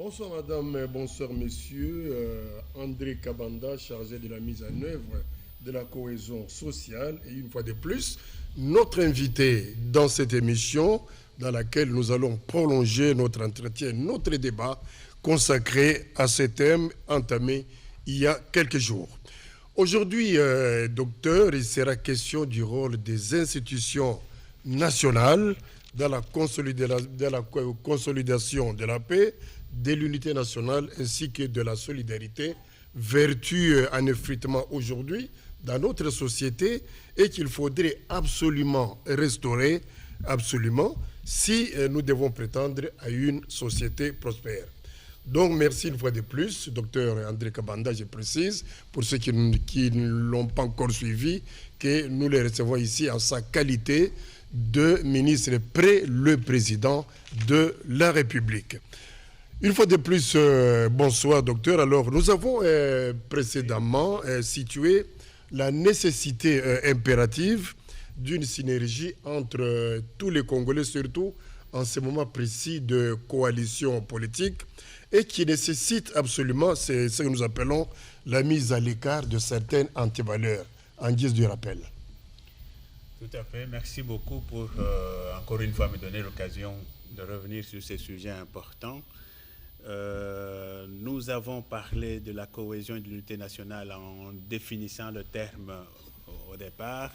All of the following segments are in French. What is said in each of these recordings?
Bonsoir madame, bonsoir messieurs. André Kabanda, chargé de la mise en œuvre de la cohésion sociale. Et une fois de plus, notre invité dans cette émission dans laquelle nous allons prolonger notre entretien, notre débat consacré à ce thème entamé il y a quelques jours. Aujourd'hui, docteur, il sera question du rôle des institutions nationales dans la consolidation de la paix, de l'unité nationale ainsi que de la solidarité, vertu en effritement aujourd'hui dans notre société et qu'il faudrait absolument restaurer, absolument, si nous devons prétendre à une société prospère. Donc, merci une fois de plus, docteur André Kabanda, je précise, pour ceux qui ne l'ont pas encore suivi, que nous les recevons ici en sa qualité de ministre près le président de la République. Une fois de plus, bonsoir docteur. Alors, nous avons précédemment situé la nécessité impérative d'une synergie entre tous les Congolais, surtout en ce moment précis de coalition politique, et qui nécessite absolument, c'est ce que nous appelons la mise à l'écart de certaines antivaleurs, en guise de rappel. Tout à fait. Merci beaucoup pour, encore une fois, me donner l'occasion de revenir sur ces sujets importants. Nous avons parlé de la cohésion et de l'unité nationale en définissant le terme au départ,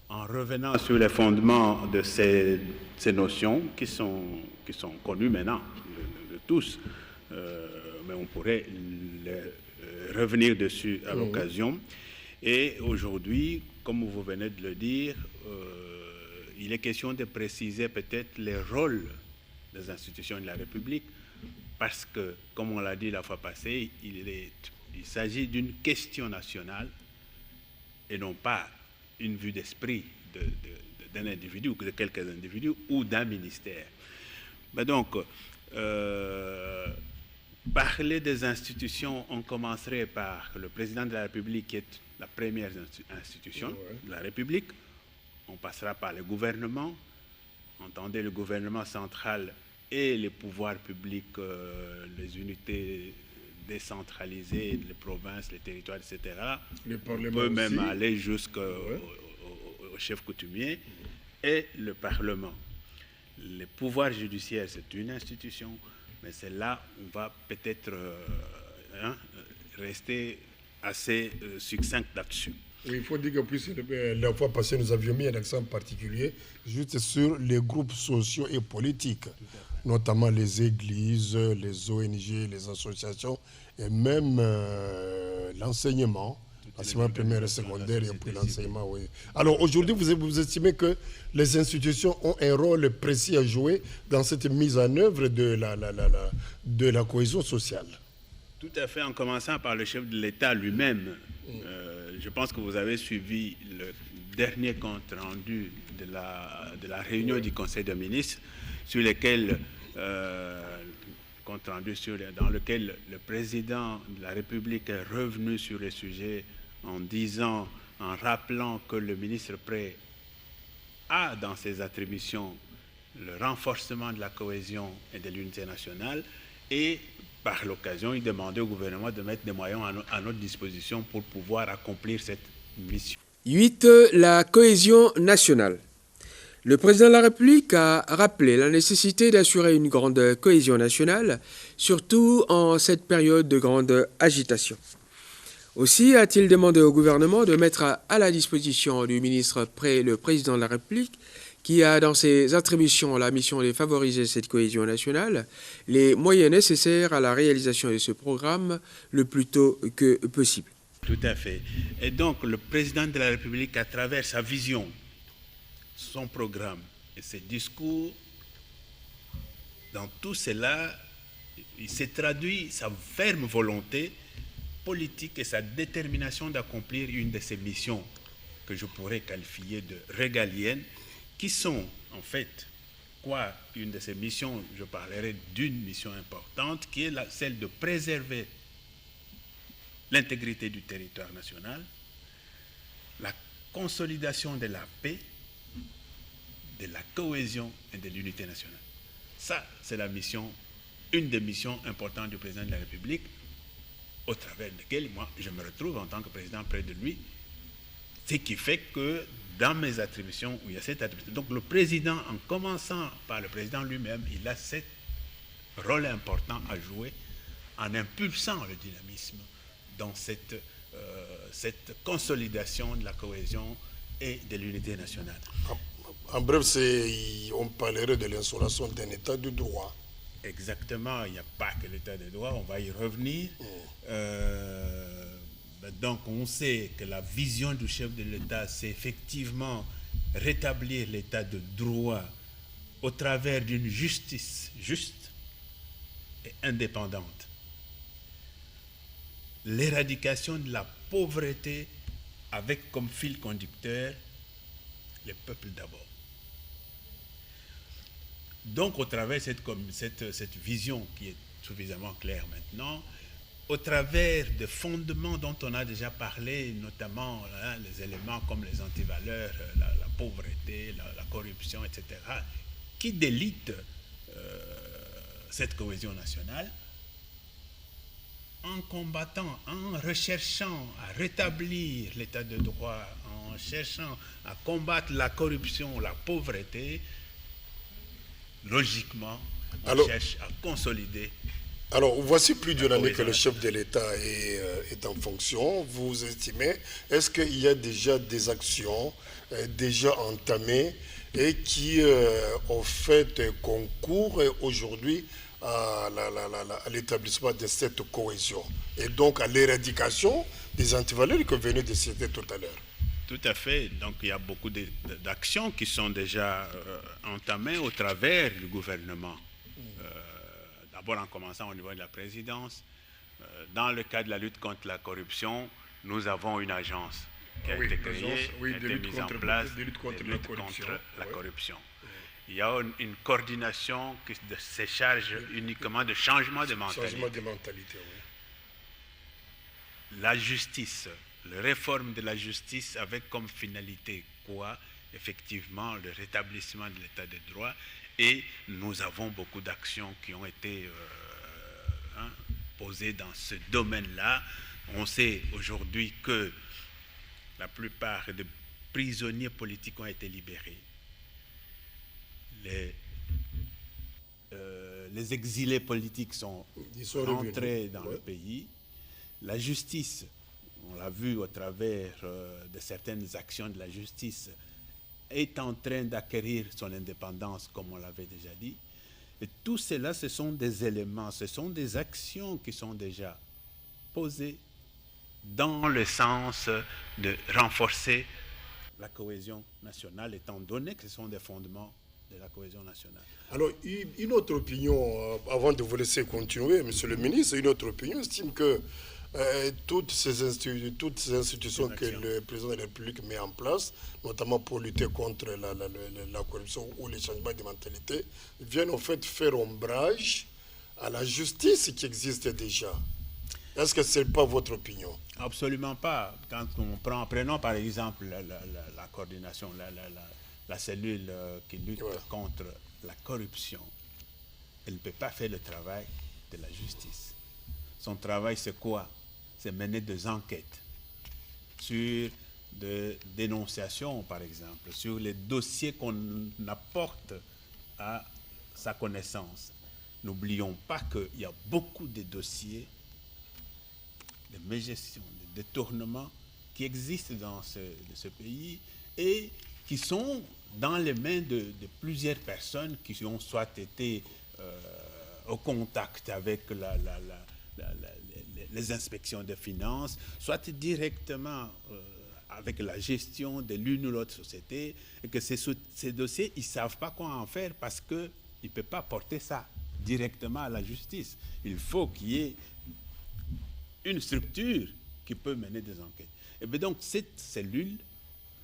en revenant sur les fondements de ces notions qui sont connues maintenant de tous. Mais on pourrait revenir dessus à l'occasion. Et aujourd'hui, comme vous venez de le dire, il est question de préciser peut-être les rôles des institutions de la République, parce que, comme on l'a dit la fois passée, il s'agit d'une question nationale et non pas une vue d'esprit d'un individu ou de quelques individus ou d'un ministère. Mais donc, parler des institutions, on commencerait par le président de la République, qui est la première institution de la République. On passera par le gouvernement, entendez le gouvernement central et les pouvoirs publics, les unités décentralisées, les provinces, les territoires, etc. On peut même aller jusqu'au chef coutumier et le Parlement. Le pouvoir judiciaire, c'est une institution, mais c'est là où on va peut-être rester assez succinct là-dessus. Oui, il faut dire que plus la fois passée, nous avions mis un accent particulier juste sur les groupes sociaux et politiques, notamment les églises, les ONG, les associations et même l'enseignement, l'enseignement primaire et secondaire et puis l'enseignement. Oui. Alors aujourd'hui, vous estimez que les institutions ont un rôle précis à jouer dans cette mise en œuvre de la cohésion sociale? Tout à fait, en commençant par le chef de l'État lui-même. Je pense que vous avez suivi le dernier compte rendu de la réunion du Conseil des ministres, sur lequel, dans lequel le président de la République est revenu sur le sujet en rappelant que le ministre près a dans ses attributions le renforcement de la cohésion et de l'unité nationale, et par l'occasion, il demandait au gouvernement de mettre des moyens à notre disposition pour pouvoir accomplir cette mission. 8. La cohésion nationale. Le président de la République a rappelé la nécessité d'assurer une grande cohésion nationale, surtout en cette période de grande agitation. Aussi a-t-il demandé au gouvernement de mettre à la disposition du ministre près le président de la République, qui a dans ses attributions la mission de favoriser cette cohésion nationale, les moyens nécessaires à la réalisation de ce programme le plus tôt que possible. Tout à fait. Et donc, le président de la République, à travers sa vision, son programme et ses discours, dans tout cela, il s'est traduit sa ferme volonté politique et sa détermination d'accomplir une de ses missions que je pourrais qualifier de régaliennes, qui sont en fait une de ces missions. Je parlerai d'une mission importante qui est celle de préserver l'intégrité du territoire national, la consolidation de la paix, de la cohésion et de l'unité nationale. Ça, c'est la mission une des missions importantes du président de la République, au travers de laquelle moi je me retrouve en tant que président près de lui, ce qui fait que dans mes attributions, où il y a cette attribution, donc le président, en commençant par le président lui-même, il a ce rôle important à jouer en impulsant le dynamisme dans cette consolidation de la cohésion et de l'unité nationale. En bref, on parlerait de l'instauration d'un état de droit. Exactement, il n'y a pas que l'état de droit, on va y revenir. Donc on sait que la vision du chef de l'État, c'est effectivement rétablir l'état de droit au travers d'une justice juste et indépendante. L'éradication de la pauvreté avec comme fil conducteur les peuples d'abord. Donc, au travers de cette vision qui est suffisamment claire maintenant, au travers des fondements dont on a déjà parlé, notamment les éléments comme les antivaleurs, la pauvreté, la corruption, etc., qui délitent cette cohésion nationale, en combattant, en recherchant à rétablir l'état de droit, en cherchant à combattre la corruption, la pauvreté, logiquement, on cherche à consolider. Alors, voici plus d'une année que le chef de l'État est en fonction. Vous estimez, est-ce qu'il y a déjà des actions déjà entamées et qui ont fait concours aujourd'hui à l'établissement de cette cohésion et donc à l'éradication des antivaleurs que vous venez de citer tout à l'heure? Tout à fait. Donc, il y a beaucoup d'actions qui sont déjà entamées au travers du gouvernement. D'abord, en commençant au niveau de la présidence. Dans le cadre de la lutte contre la corruption, nous avons une agence qui a été créée, qui a été mise en place de lutte contre la corruption. Il y a une coordination qui se charge uniquement de changement de mentalité. Changement de mentalité, oui. La justice, la réforme de la justice avec comme finalité quoi? Effectivement, le rétablissement de l'état de droit. Et nous avons beaucoup d'actions qui ont été posées dans ce domaine-là. On sait aujourd'hui que la plupart des prisonniers politiques ont été libérés. Les exilés politiques sont rentrés dans le pays. La justice, on l'a vu au travers de certaines actions de la justice, est en train d'acquérir son indépendance, comme on l'avait déjà dit. Et tout cela, ce sont des éléments, ce sont des actions qui sont déjà posées dans le sens de renforcer la cohésion nationale, étant donné que ce sont des fondements de la cohésion nationale. Alors, une autre opinion, avant de vous laisser continuer, Monsieur le ministre, une autre opinion estime que toutes ces institutions que le président de la République met en place, notamment pour lutter contre la corruption ou les changements de mentalité, viennent en fait faire ombrage à la justice qui existe déjà. Est-ce que ce n'est pas votre opinion? Absolument pas. Quand prenons par exemple la coordination, la cellule qui lutte contre la corruption, elle ne peut pas faire le travail de la justice. Son travail, c'est quoi? C'est mener des enquêtes sur des dénonciations, par exemple, sur les dossiers qu'on apporte à sa connaissance. N'oublions pas qu'il y a beaucoup de dossiers de mégestion, de détournement qui existent dans ce pays et qui sont dans les mains de plusieurs personnes qui ont soit été au contact avec les inspections des finances, soit directement avec la gestion de l'une ou l'autre société, et que ces dossiers, ils ne savent pas quoi en faire parce qu'ils ne peuvent pas porter ça directement à la justice. Il faut qu'il y ait une structure qui peut mener des enquêtes. Et bien donc, cette cellule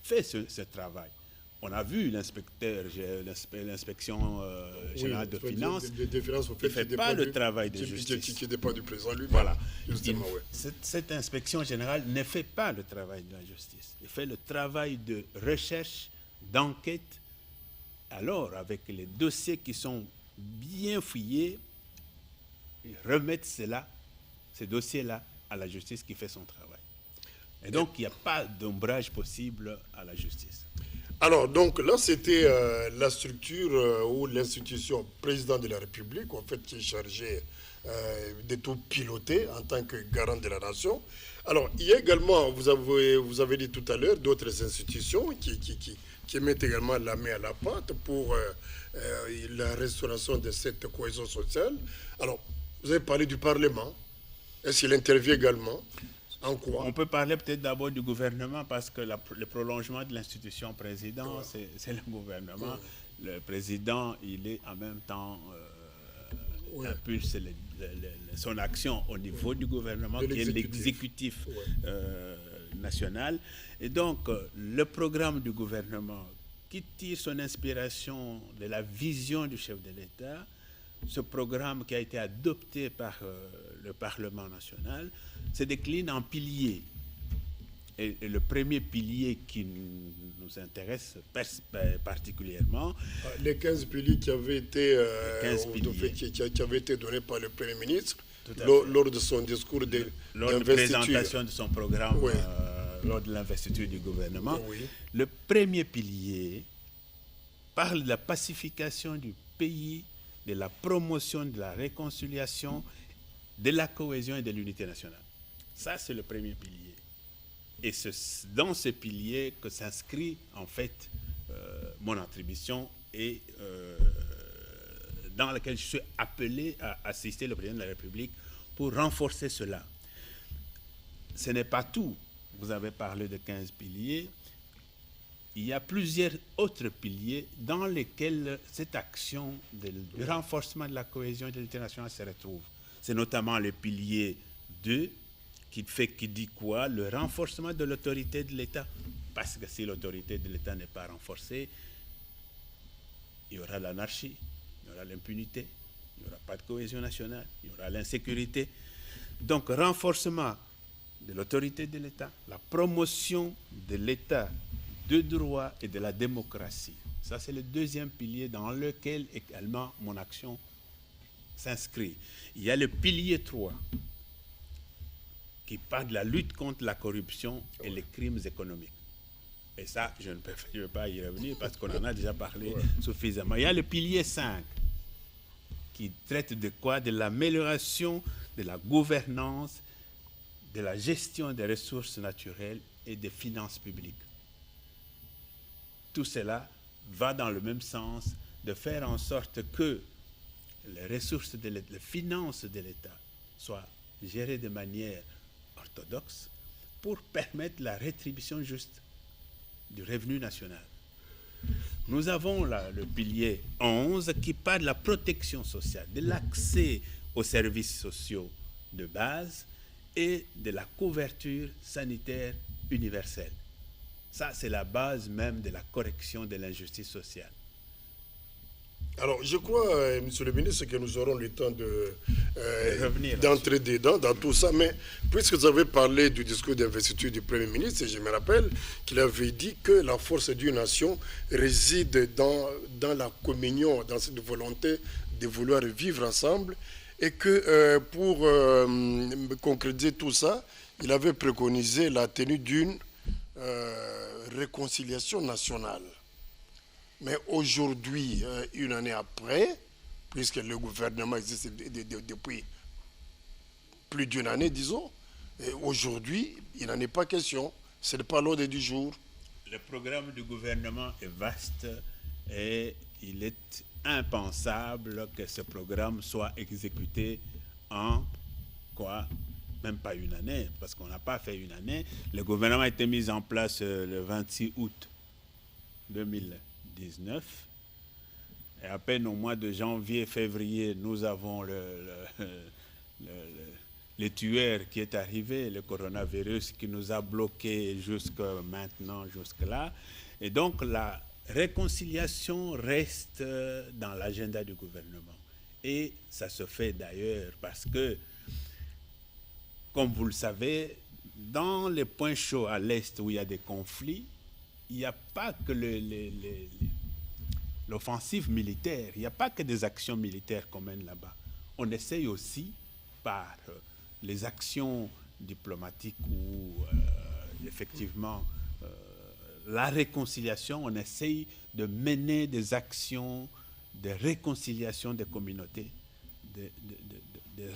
fait ce travail. On a vu l'inspection générale de finances, qui ne fait pas le travail de justice. Qui dépend du président lui-même. Voilà. Cette inspection générale ne fait pas le travail de la justice. Elle fait le travail de recherche, d'enquête. Alors, avec les dossiers qui sont bien fouillés, remettre ces dossiers-là à la justice qui fait son travail. Et donc, il n'y a pas d'ombrage possible à la justice. Alors, donc là, c'était la structure ou l'institution président de la République, en fait, qui est chargée de tout piloter en tant que garant de la nation. Alors, il y a également, vous avez dit tout à l'heure, d'autres institutions qui mettent également la main à la pâte pour la restauration de cette cohésion sociale. Alors, vous avez parlé du Parlement. Est-ce qu'il intervient également? En quoi? On peut parler peut-être d'abord du gouvernement parce que le prolongement de l'institution président, c'est le gouvernement. Le président, il est en même temps impulse son action au niveau du gouvernement, qui est l'exécutif national. Et donc, le programme du gouvernement, qui tire son inspiration de la vision du chef de l'État, ce programme qui a été adopté par le Parlement national, se décline en piliers. Et le premier pilier qui nous intéresse particulièrement... Les 15 piliers qui avaient été, qui avaient été donnés par le Premier ministre lors de son discours lors de la présentation de son programme, lors de l'investiture du gouvernement. Oui. Le premier pilier parle de la pacification du pays, de la promotion de la réconciliation, de la cohésion et de l'unité nationale. Ça, c'est le premier pilier. Et c'est dans ce pilier que s'inscrit, en fait, mon attribution et dans laquelle je suis appelé à assister le président de la République pour renforcer cela. Ce n'est pas tout. Vous avez parlé de 15 piliers. Il y a plusieurs autres piliers dans lesquels cette action du renforcement de la cohésion et de l'unité nationale se retrouve. C'est notamment le pilier 2 qui dit quoi? Le renforcement de l'autorité de l'État. Parce que si l'autorité de l'État n'est pas renforcée, il y aura l'anarchie, il y aura l'impunité, il n'y aura pas de cohésion nationale, il y aura l'insécurité. Donc, renforcement de l'autorité de l'État, la promotion de l'État de droit et de la démocratie. Ça, c'est le deuxième pilier dans lequel également mon action s'inscrit. Il y a le pilier 3 qui parle de la lutte contre la corruption et les crimes économiques. Et ça, je ne peux pas y revenir parce qu'on en a déjà parlé suffisamment. Il y a le pilier 5 qui traite de quoi? De l'amélioration de la gouvernance, de la gestion des ressources naturelles et des finances publiques. Tout cela va dans le même sens de faire en sorte que les ressources, les finances de l'État soient gérées de manière orthodoxe pour permettre la rétribution juste du revenu national. Nous avons là le pilier 11 qui parle de la protection sociale, de l'accès aux services sociaux de base et de la couverture sanitaire universelle. Ça, c'est la base même de la correction de l'injustice sociale. Alors, je crois, Monsieur le ministre, que nous aurons le temps d'entrer dedans, dans tout ça. Mais puisque vous avez parlé du discours d'investiture du Premier ministre, je me rappelle qu'il avait dit que la force d'une nation réside dans la communion, dans cette volonté de vouloir vivre ensemble. Et que pour concrétiser tout ça, il avait préconisé la tenue d'une réconciliation nationale. Mais aujourd'hui, une année après, puisque le gouvernement existe depuis plus d'une année, disons, aujourd'hui, il n'en est pas question. Ce n'est pas l'ordre du jour. Le programme du gouvernement est vaste et il est impensable que ce programme soit exécuté en quoi? Même pas une année, parce qu'on n'a pas fait une année. Le gouvernement a été mis en place le 26 août 2019. Et à peine au mois de janvier, février, nous avons le tueur qui est arrivé, le coronavirus, qui nous a bloqués jusque maintenant, jusque-là. Et donc, la réconciliation reste dans l'agenda du gouvernement. Et ça se fait d'ailleurs parce que, comme vous le savez, dans les points chauds à l'Est où il y a des conflits, il n'y a pas que l'offensive militaire, il n'y a pas que des actions militaires qu'on mène là-bas. on essaye aussi par les actions diplomatiques ou effectivement la réconciliation, on essaye de mener des actions de réconciliation des communautés, de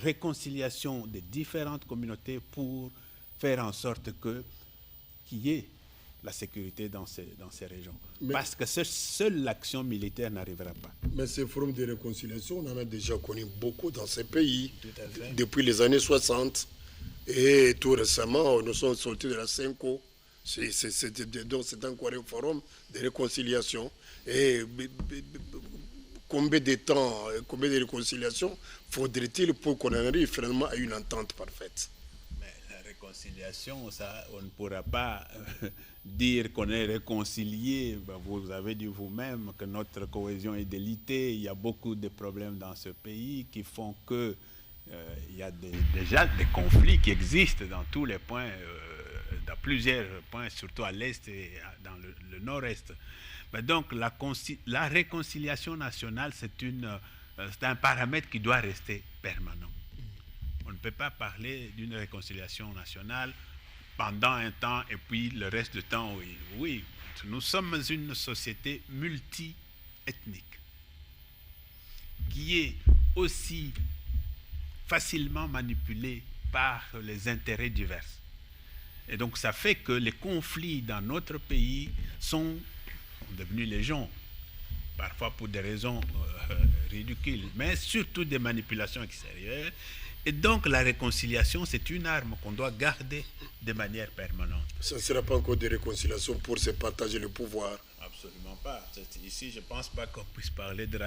réconciliation des différentes communautés pour faire en sorte qu'il y ait la sécurité dans ces régions. Parce que seule l'action militaire n'arrivera pas. Mais ces formes de réconciliation, on en a déjà connu beaucoup dans ces pays, depuis les années 60. Et tout récemment, nous sommes sortis de la CENCO. Donc c'est encore un forum de réconciliation. Et combien de temps, combien de réconciliation faudrait-il pour qu'on arrive finalement à une entente parfaite? Mais la réconciliation, ça, on ne pourra pas dire qu'on est réconcilié. Ben, vous avez dit vous-même que notre cohésion est délitée. Il y a beaucoup de problèmes dans ce pays qui font que il y a déjà des conflits qui existent dans tous les points, dans plusieurs points, surtout à l'est et dans le nord-est. Mais donc la réconciliation nationale, c'est un paramètre qui doit rester permanent. On ne peut pas parler d'une réconciliation nationale pendant un temps et puis le reste du temps, oui. Nous sommes une société multi-ethnique qui est aussi facilement manipulée par les intérêts divers. Et donc ça fait que les conflits dans notre pays sont devenus légion, parfois pour des raisons ridicules, mais surtout des manipulations extérieures. Et donc la réconciliation, c'est une arme qu'on doit garder de manière permanente. Ça ne sera pas encore de réconciliation pour se partager le pouvoir? Absolument pas. Ici, je ne pense pas qu'on puisse parler de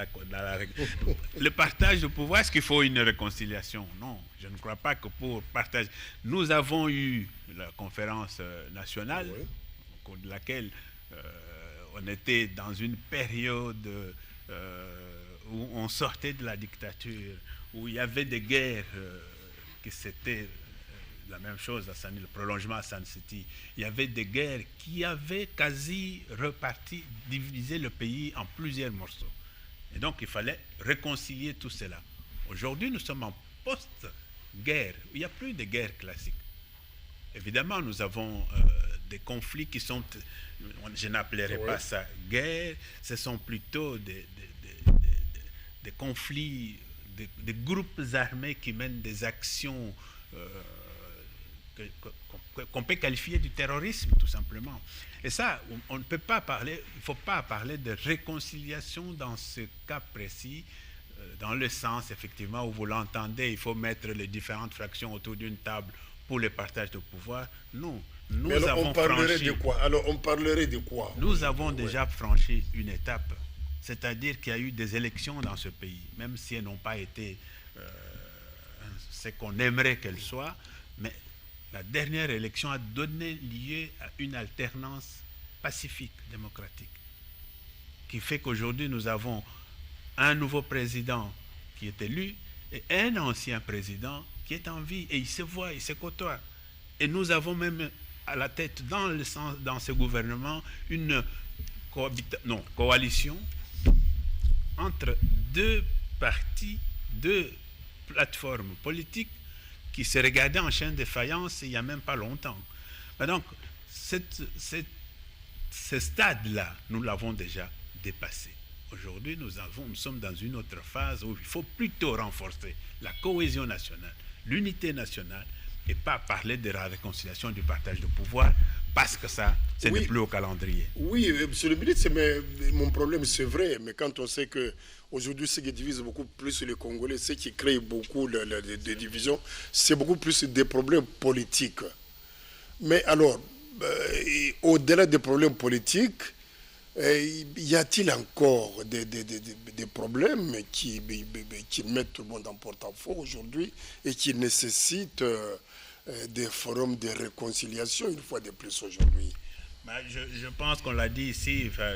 le partage de pouvoir. Est-ce qu'il faut une réconciliation? Non, je ne crois pas que pour partager. Nous avons eu la conférence nationale, oui, au cours de laquelle on était dans une période où on sortait de la dictature, où il y avait des guerres qui c'était la même chose à le prolongement à Sun City. Il y avait des guerres qui avaient quasi divisé le pays en plusieurs morceaux. Et donc il fallait réconcilier tout cela. Aujourd'hui, nous sommes en post-guerre. Il n'y a plus de guerre classique. Évidemment, nous avons des conflits qui sont, je n'appellerais pas ça guerre, ce sont plutôt des conflits, des groupes armés qui mènent des actions qu'on peut qualifier du terrorisme, tout simplement. Et ça, on ne peut pas parler, il ne faut pas parler de réconciliation dans ce cas précis, dans le sens, effectivement, où vous l'entendez, il faut mettre les différentes fractions autour d'une table pour le partage de pouvoir. Non. Nous avons franchi, de quoi? Alors, on parlerait de quoi? Nous avons déjà franchi une étape, c'est-à-dire qu'il y a eu des élections dans ce pays, même si elles n'ont pas été ce qu'on aimerait qu'elles soient, mais la dernière élection a donné lieu à une alternance pacifique, démocratique, qui fait qu'aujourd'hui nous avons un nouveau président qui est élu et un ancien président qui est en vie, et ils se voient, ils se côtoient. Et nous avons même à la tête, dans ce gouvernement, une coalition entre deux partis, deux plateformes politiques qui se regardaient en chaîne de faïence il n'y a même pas longtemps. Mais donc, ce stade-là, nous l'avons déjà dépassé. Aujourd'hui, nous sommes dans une autre phase où il faut plutôt renforcer la cohésion nationale, l'unité nationale, et pas parler de la réconciliation du partage de pouvoir, parce que ça, ce n'est plus au calendrier. Oui, monsieur le ministre, mais mon problème, c'est vrai, mais quand on sait qu'aujourd'hui, ce qui divise beaucoup plus les Congolais, ce qui crée beaucoup de divisions, c'est beaucoup plus des problèmes politiques. Mais alors, au-delà des problèmes politiques, y a-t-il encore des problèmes qui mettent tout le monde en porte-à-faux aujourd'hui et qui nécessitent des forums de réconciliation une fois de plus aujourd'hui? Je pense qu'on l'a dit ici, enfin,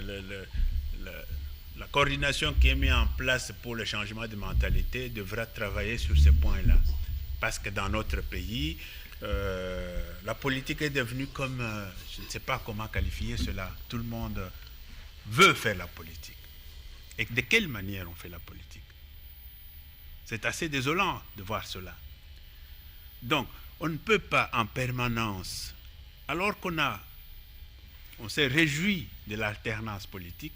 la coordination qui est mise en place pour le changement de mentalité devra travailler sur ces points-là. Parce que dans notre pays, la politique est devenue comme, je ne sais pas comment qualifier cela, tout le monde veut faire la politique. Et de quelle manière on fait la politique? C'est assez désolant de voir cela. Donc, on ne peut pas en permanence, alors on s'est réjoui de l'alternance politique,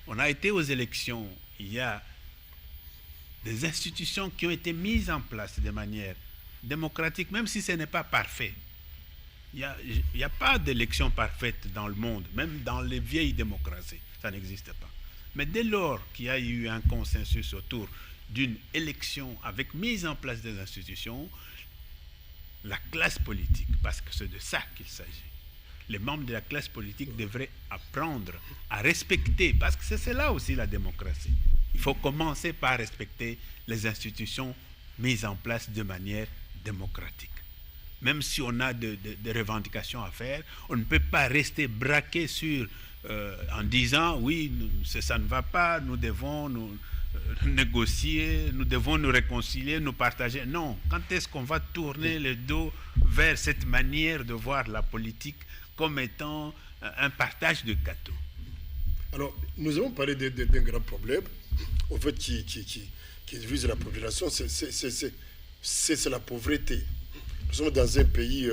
on a été aux élections, il y a des institutions qui ont été mises en place de manière démocratique, même si ce n'est pas parfait. Il n'y a pas d'élection parfaite dans le monde, même dans les vieilles démocraties, ça n'existe pas. Mais dès lors qu'il y a eu un consensus autour d'une élection avec mise en place des institutions, la classe politique, parce que c'est de ça qu'il s'agit, les membres de la classe politique devraient apprendre à respecter, parce que c'est là aussi la démocratie. Il faut commencer par respecter les institutions mises en place de manière démocratique. Même si on a des revendications à faire, on ne peut pas rester braqué en disant oui, ça ne va pas, nous devons nous négocier, nous devons nous réconcilier, nous partager. Non, quand est-ce qu'on va tourner le dos vers cette manière de voir la politique comme étant un partage de gâteaux? Alors, nous avons parlé d'un grand problème, au fait, qui vise la population, c'est la pauvreté. Nous sommes dans un pays,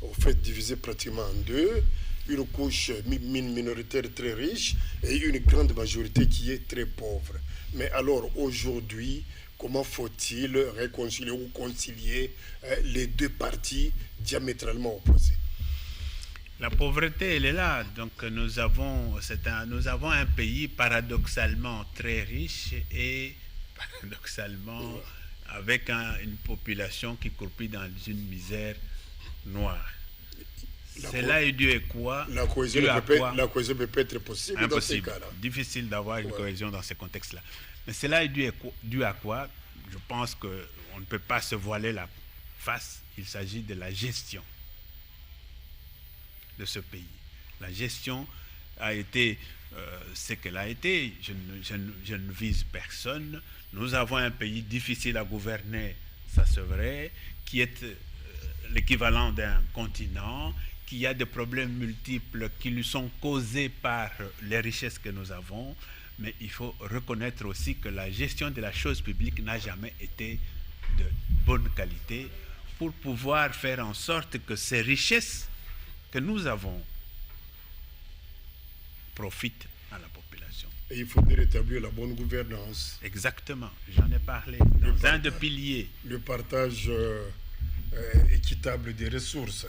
au fait, divisé pratiquement en deux, une couche minoritaire très riche et une grande majorité qui est très pauvre. Mais alors, aujourd'hui, comment faut-il réconcilier ou concilier les deux parties diamétralement opposées? La pauvreté, elle est là. Donc, nous avons un pays paradoxalement très riche et paradoxalement avec une population qui croupit dans une misère noire. Cela est dû à quoi? La cohésion peut pas être possible. Impossible. Dans ces cas-là. Difficile d'avoir une cohésion dans ces contextes-là. Mais cela est dû à quoi? Je pense qu'on ne peut pas se voiler la face. Il s'agit de la gestion de ce pays. La gestion a été ce qu'elle a été. Je ne vise personne. Nous avons un pays difficile à gouverner, ça c'est vrai, qui est l'équivalent d'un continent, qui a des problèmes multiples qui lui sont causés par les richesses que nous avons. Mais il faut reconnaître aussi que la gestion de la chose publique n'a jamais été de bonne qualité pour pouvoir faire en sorte que ces richesses que nous avons profitent à la population. Et il faudrait rétablir la bonne gouvernance. Exactement, j'en ai parlé. Dans un des piliers. Le partage équitable des ressources.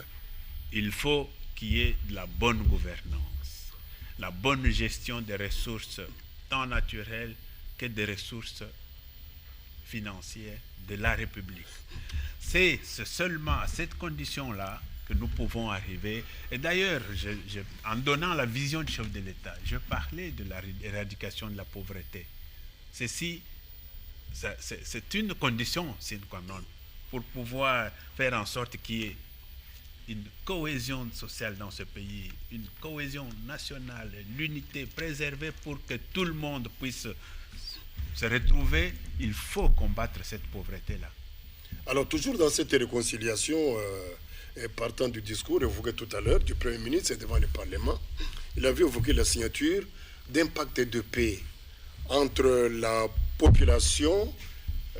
Il faut qu'il y ait de la bonne gouvernance, la bonne gestion des ressources tant naturelles que des ressources financières de la République. C'est seulement à cette condition-là que nous pouvons arriver. Et d'ailleurs, en donnant la vision du chef de l'État, je parlais de l'éradication de la pauvreté. C'est une condition sine qua non pour pouvoir faire en sorte qu'il y ait une cohésion sociale dans ce pays, une cohésion nationale, l'unité préservée pour que tout le monde puisse se retrouver. Il faut combattre cette pauvreté-là. Alors, toujours dans cette réconciliation, partant du discours évoqué tout à l'heure du Premier ministre devant le Parlement, il avait évoqué la signature d'un pacte de paix entre la population,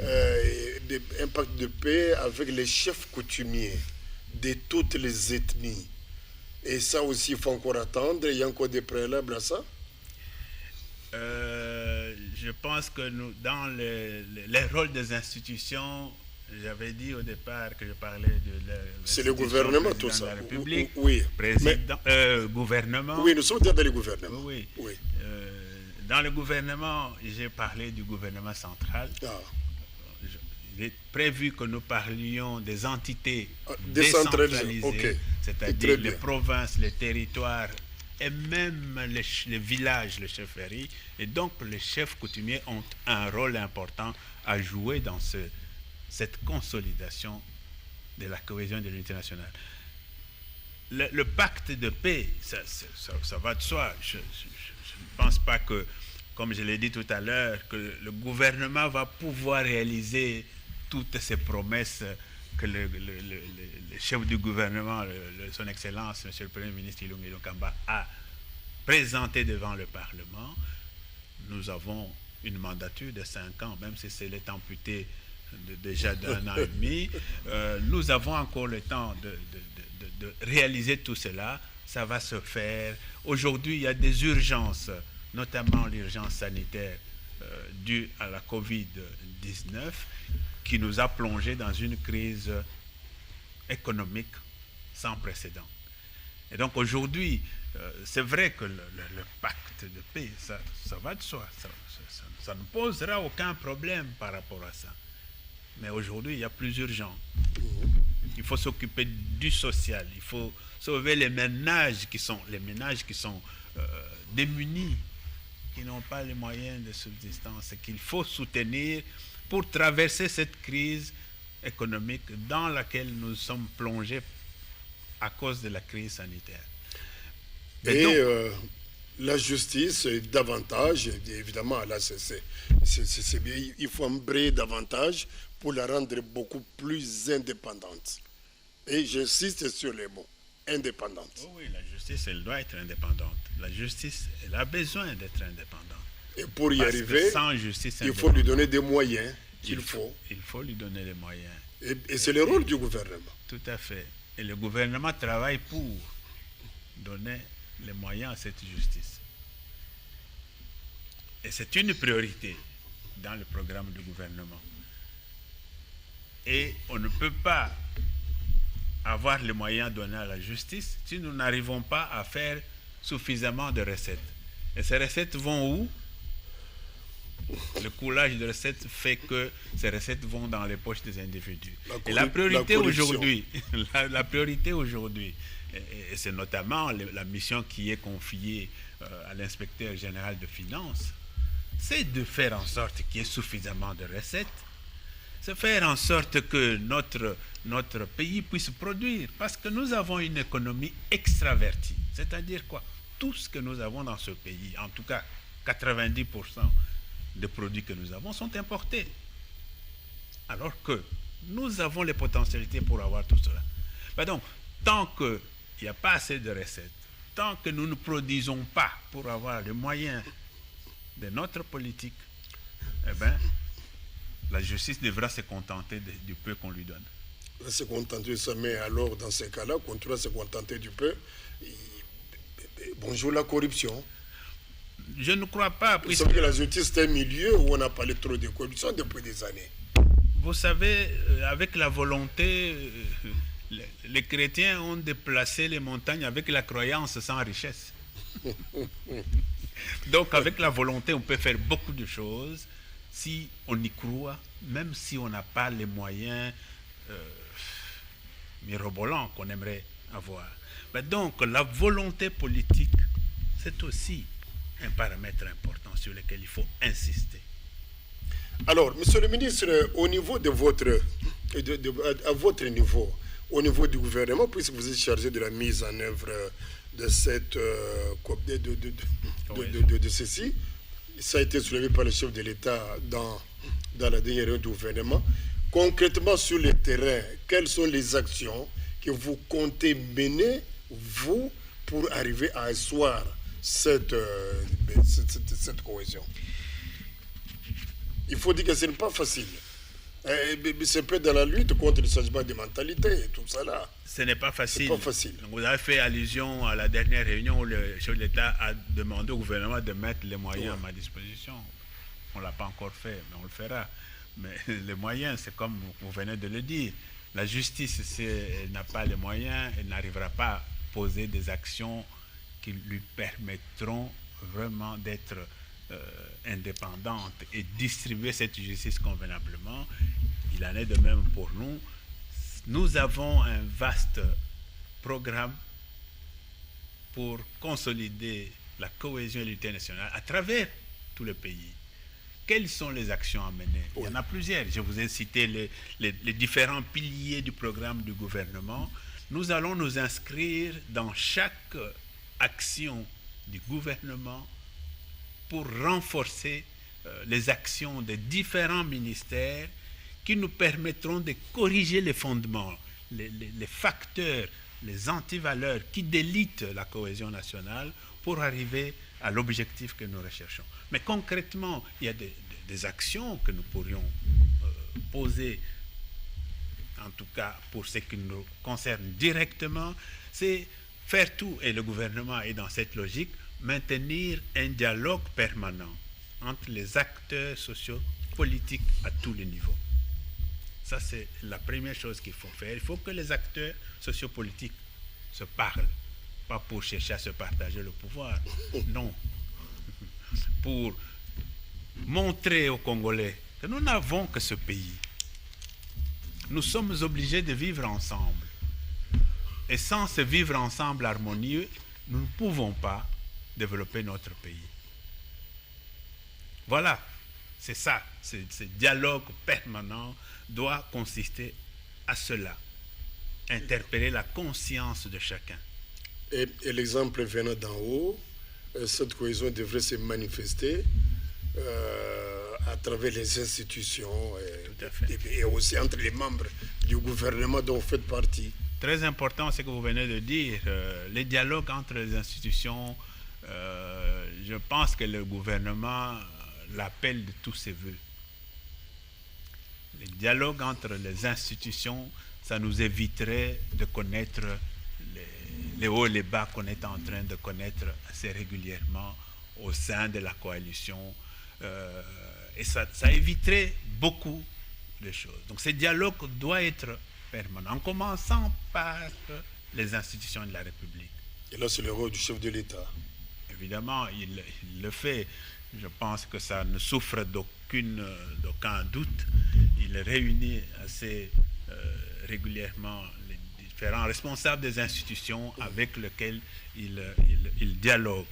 un pacte de paix avec les chefs coutumiers de toutes les ethnies. Et ça aussi, il faut encore attendre. Il y a encore des préalables à ça? Je pense que dans les rôles des institutions, j'avais dit au départ que je parlais de c'est le gouvernement, tout ça. De la République, oui. Président, gouvernement. Oui, nous sommes dans le gouvernement. Oui. Dans le gouvernement, j'ai parlé du gouvernement central. Il est prévu que nous parlions des entités décentralisées, c'est-à-dire les provinces, les territoires et même les villages, les chefferies. Et donc, les chefs coutumiers ont un rôle important à jouer dans cette consolidation de la cohésion de l'unité nationale. Le pacte de paix, ça va de soi. Je ne pense pas que, comme je l'ai dit tout à l'heure, que le gouvernement va pouvoir réaliser toutes ces promesses que le chef du gouvernement, son Excellence, M. le Premier ministre Ilunga Ilunkamba, a présentées devant le Parlement. Nous avons une mandature de 5 ans, même si c'est est amputé déjà d'1 an et demi. Nous avons encore le temps de réaliser tout cela. Ça va se faire. Aujourd'hui, il y a des urgences, notamment l'urgence sanitaire due à la COVID-19, qui nous a plongé dans une crise économique sans précédent. Et donc aujourd'hui, c'est vrai que le pacte de paix, ça va de soi. Ça ne posera aucun problème par rapport à ça. Mais aujourd'hui, il y a plus urgent. Il faut s'occuper du social. Il faut sauver les ménages qui sont démunis, qui n'ont pas les moyens de subsistance et qu'il faut soutenir pour traverser cette crise économique dans laquelle nous sommes plongés à cause de la crise sanitaire. Et donc, la justice, davantage, évidemment, là, c'est bien, il faut embrayer davantage pour la rendre beaucoup plus indépendante. Et j'insiste sur les mots, indépendante. Oh oui, la justice, elle doit être indépendante. La justice, elle a besoin d'être indépendante. Et pour y arriver, sans justice il faut lui donner des moyens qu'il faut. Il faut lui donner les moyens. Et c'est le rôle du gouvernement. Tout à fait. Et le gouvernement travaille pour donner les moyens à cette justice. Et c'est une priorité dans le programme du gouvernement. Et on ne peut pas avoir les moyens donnés à la justice si nous n'arrivons pas à faire suffisamment de recettes. Et ces recettes vont où? Le coulage de recettes fait que ces recettes vont dans les poches des individus. Et la priorité aujourd'hui, la priorité aujourd'hui, et c'est notamment la mission qui est confiée à l'inspecteur général de finances, c'est de faire en sorte qu'il y ait suffisamment de recettes, c'est faire en sorte que notre pays puisse produire, parce que nous avons une économie extravertie. C'est-à-dire quoi? Tout ce que nous avons dans ce pays, en tout cas 90% des produits que nous avons sont importés. Alors que nous avons les potentialités pour avoir tout cela. Ben donc, tant qu'il n'y a pas assez de recettes, tant que nous ne produisons pas pour avoir les moyens de notre politique, eh bien, la justice devra se contenter du peu qu'on lui donne. Se contenter de ça, mais alors dans ces cas-là, qu'on doit se contenter du peu, bonjour la corruption. Je ne crois pas. Vous savez que la justice est un milieu où on a parlé trop de corruption depuis des années. Vous savez, avec la volonté, les chrétiens ont déplacé les montagnes avec la croyance sans richesse. Donc avec la volonté, on peut faire beaucoup de choses si on y croit, même si on n'a pas les moyens mirobolants qu'on aimerait avoir. Mais donc la volonté politique, c'est aussi un paramètre important sur lequel il faut insister. Alors, monsieur le ministre, au niveau de votre, à votre niveau, au niveau du gouvernement, puisque vous êtes chargé de la mise en œuvre de cette de ceci, ça a été soulevé par le chef de l'État dans la dernière réunion du gouvernement. Concrètement sur le terrain, quelles sont les actions que vous comptez mener, vous, pour arriver à asseoir cette cohésion? Il faut dire que ce n'est pas facile. C'est peut-être dans la lutte contre le changement de mentalité et tout ça là. Ce n'est pas facile. Pas facile. Donc vous avez fait allusion à la dernière réunion où le chef de l'État a demandé au gouvernement de mettre les moyens à ma disposition. On ne l'a pas encore fait, mais on le fera. Mais les moyens, c'est comme vous venez de le dire. La justice, si elle n'a pas les moyens, elle n'arrivera pas à poser des actions qui lui permettront vraiment d'être indépendante et distribuer cette justice convenablement. Il en est de même pour nous. Nous avons un vaste programme pour consolider la cohésion et l'unité nationale à travers tout le pays. Quelles sont les actions à mener? Il y en a plusieurs. Je vous ai cité les différents piliers du programme du gouvernement. Nous allons nous inscrire dans chaque action du gouvernement pour renforcer les actions des différents ministères qui nous permettront de corriger les fondements, les facteurs, les antivaleurs qui délitent la cohésion nationale pour arriver à l'objectif que nous recherchons. Mais concrètement, il y a des actions que nous pourrions poser, en tout cas pour ce qui nous concerne directement, c'est faire tout, et le gouvernement est dans cette logique, maintenir un dialogue permanent entre les acteurs sociaux, politiques à tous les niveaux. Ça, c'est la première chose qu'il faut faire. Il faut que les acteurs sociopolitiques se parlent, pas pour chercher à se partager le pouvoir, non. Pour montrer aux Congolais que nous n'avons que ce pays. Nous sommes obligés de vivre ensemble. Et sans ce vivre ensemble harmonieux, nous ne pouvons pas développer notre pays. Voilà, c'est ça. Ce dialogue permanent doit consister à cela. Interpeller la conscience de chacun. Et l'exemple venant d'en haut, cette cohésion devrait se manifester à travers les institutions et aussi entre les membres du gouvernement dont vous faites partie. Très important, ce que vous venez de dire, les dialogues entre les institutions, je pense que le gouvernement l'appelle de tous ses voeux. Les dialogues entre les institutions, ça nous éviterait de connaître les hauts et les bas qu'on est en train de connaître assez régulièrement au sein de la coalition. Et ça éviterait beaucoup de choses. Donc ce dialogue doit être permanent, en commençant par les institutions de la République. Et là, c'est le rôle du chef de l'État. Évidemment, il le fait. Je pense que ça ne souffre d'aucun doute. Il réunit assez régulièrement les différents responsables des institutions avec lesquels il dialogue.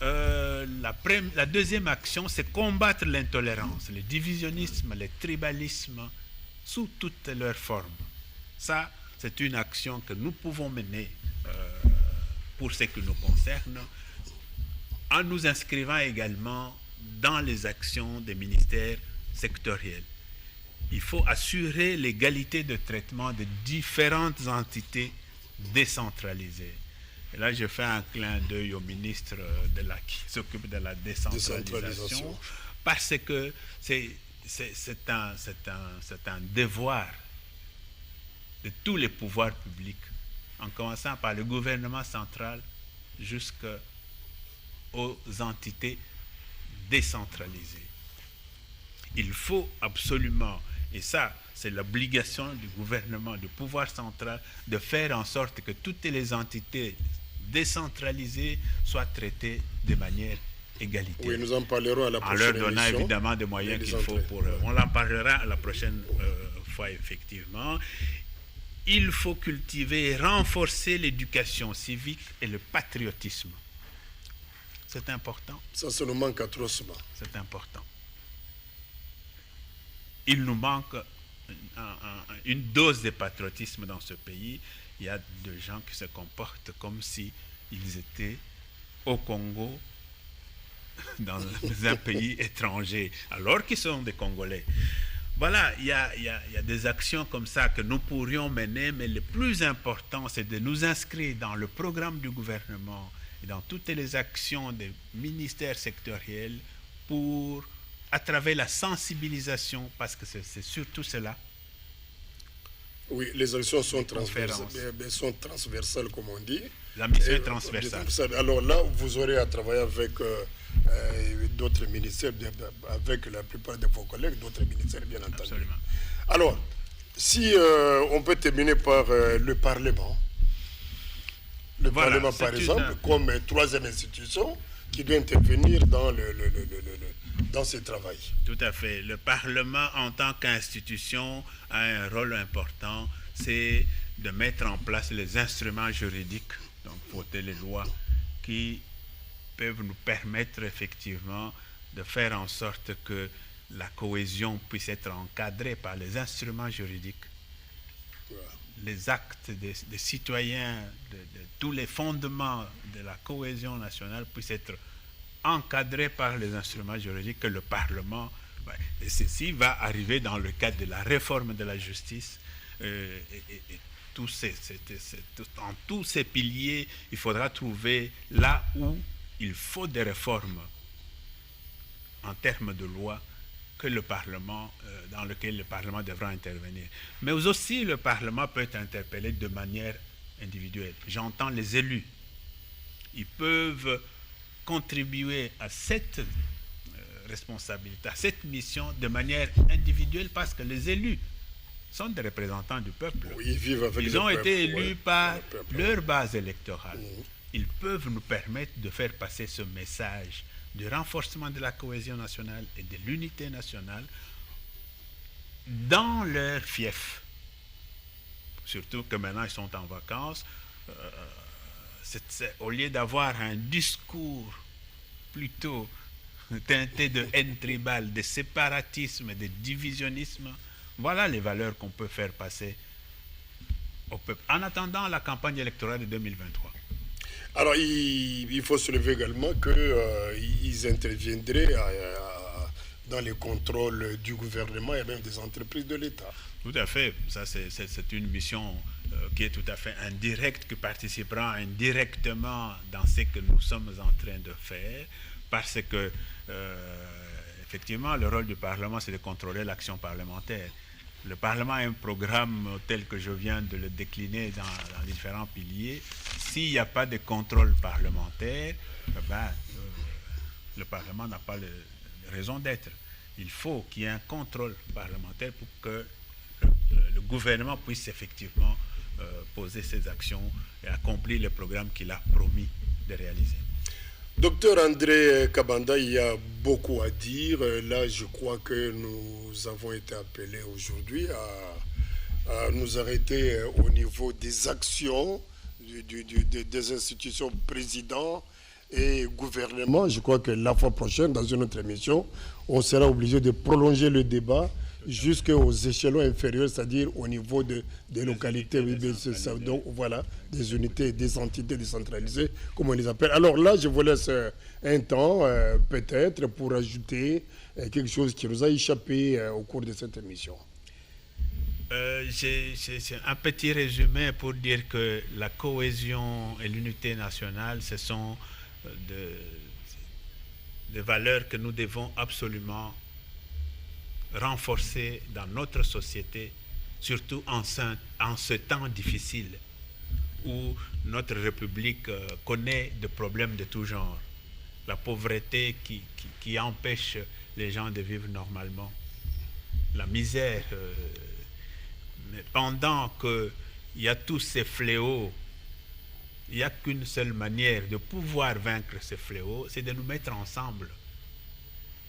La deuxième action, c'est combattre l'intolérance, le divisionnisme, le tribalisme, sous toutes leurs formes. Ça, c'est une action que nous pouvons mener pour ce qui nous concerne, en nous inscrivant également dans les actions des ministères sectoriels. Il faut assurer l'égalité de traitement de différentes entités décentralisées. Et là, je fais un clin d'œil au ministre qui s'occupe de la décentralisation, parce que c'est un devoir de tous les pouvoirs publics, en commençant par le gouvernement central jusqu'aux entités décentralisées. Il faut absolument, et ça c'est l'obligation du gouvernement, du pouvoir central, de faire en sorte que toutes les entités décentralisées soient traitées de manière égalitaire. Oui, nous en parlerons à la prochaine émission. En leur donnant évidemment des moyens qu'il faut pour eux. On en parlera à la prochaine fois, effectivement. Il faut cultiver et renforcer l'éducation civique et le patriotisme. C'est important. Ça nous manque atrocement. C'est important. Il nous manque une dose de patriotisme dans ce pays. Il y a des gens qui se comportent comme si ils étaient au Congo, dans un pays étranger, alors qu'ils sont des Congolais. Voilà, il y a des actions comme ça que nous pourrions mener, mais le plus important, c'est de nous inscrire dans le programme du gouvernement et dans toutes les actions des ministères sectoriels pour, à travers la sensibilisation, parce que c'est surtout cela. Oui, les actions sont transversales, comme on dit. La mission est transversale. Alors là, vous aurez à travailler avec d'autres ministères, avec la plupart de vos collègues, d'autres ministères, bien entendu. Absolument. Alors, si on peut terminer par le Parlement. Le Parlement, par exemple, comme troisième institution qui doit intervenir dans ce travail. Tout à fait. Le Parlement, en tant qu'institution, a un rôle important, c'est de mettre en place les instruments juridiques, donc voter les lois qui peuvent nous permettre effectivement de faire en sorte que la cohésion puisse être encadrée par les instruments juridiques. Les actes des citoyens, de tous les fondements de la cohésion nationale puissent être encadrés par les instruments juridiques que le Parlement, et ceci va arriver dans le cadre de la réforme de la justice, et en tous ces piliers, il faudra trouver là où il faut des réformes en termes de loi que le Parlement, dans lequel le Parlement devra intervenir. Mais aussi le Parlement peut être interpellé de manière individuelle. J'entends les élus. Ils peuvent contribuer à cette responsabilité, à cette mission de manière individuelle parce que les élus sont des représentants du peuple. Oui, ils vivent avec ils ont peuple, été élus par leur base électorale. Ils peuvent nous permettre de faire passer ce message du renforcement de la cohésion nationale et de l'unité nationale dans leur fief. Surtout que maintenant ils sont en vacances. Au lieu d'avoir un discours plutôt teinté de haine tribale, de séparatisme, de divisionnisme, voilà les valeurs qu'on peut faire passer au peuple. En attendant la campagne électorale de 2023. Alors, il faut soulever également qu'ils interviendraient dans les contrôles du gouvernement et même des entreprises de l'État. Tout à fait. Ça, c'est une mission qui est tout à fait indirecte, qui participera indirectement dans ce que nous sommes en train de faire, parce que, effectivement, le rôle du Parlement, c'est de contrôler l'action parlementaire. Le Parlement a un programme tel que je viens de le décliner dans les différents piliers. S'il n'y a pas de contrôle parlementaire, le Parlement n'a pas raison d'être. Il faut qu'il y ait un contrôle parlementaire pour que le gouvernement puisse effectivement poser ses actions et accomplir les programmes qu'il a promis de réaliser. Docteur André Kabanda, il y a beaucoup à dire. Là, je crois que nous avons été appelés aujourd'hui à nous arrêter au niveau des actions des institutions président et gouvernement. Je crois que la fois prochaine, dans une autre émission, on sera obligé de prolonger le débat jusqu'aux échelons inférieurs, c'est-à-dire au niveau des localités, donc voilà, des unités, des entités décentralisées, comme on les appelle. Alors là, je vous laisse un temps, peut-être, pour ajouter quelque chose qui nous a échappé au cours de cette émission. C'est un petit résumé pour dire que la cohésion et l'unité nationale, ce sont des valeurs que nous devons absolument renforcer dans notre société, surtout en ce temps difficile où notre République connaît des problèmes de tout genre. La pauvreté qui empêche les gens de vivre normalement, la misère. Mais pendant qu'il y a tous ces fléaux, il n'y a qu'une seule manière de pouvoir vaincre ces fléaux, c'est de nous mettre ensemble,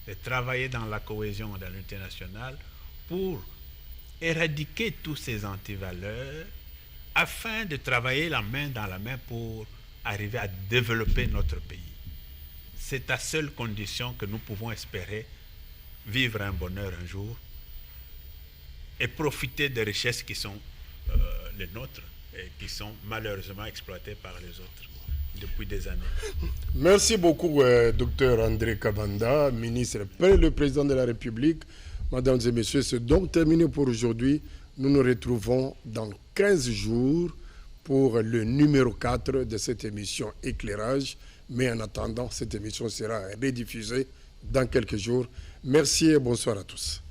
de travailler dans la cohésion et dans l'unité nationale pour éradiquer tous ces antivaleurs afin de travailler la main dans la main pour arriver à développer notre pays. C'est à seule condition que nous pouvons espérer vivre un bonheur un jour et profiter des richesses qui sont les nôtres et qui sont malheureusement exploitées par les autres depuis des années. Merci beaucoup, docteur André Kabanda, ministre près le président de la République. Mesdames et messieurs, c'est donc terminé pour aujourd'hui. Nous nous retrouvons dans 15 jours pour le numéro 4 de cette émission Éclairage. Mais en attendant, cette émission sera rediffusée dans quelques jours. Merci et bonsoir à tous.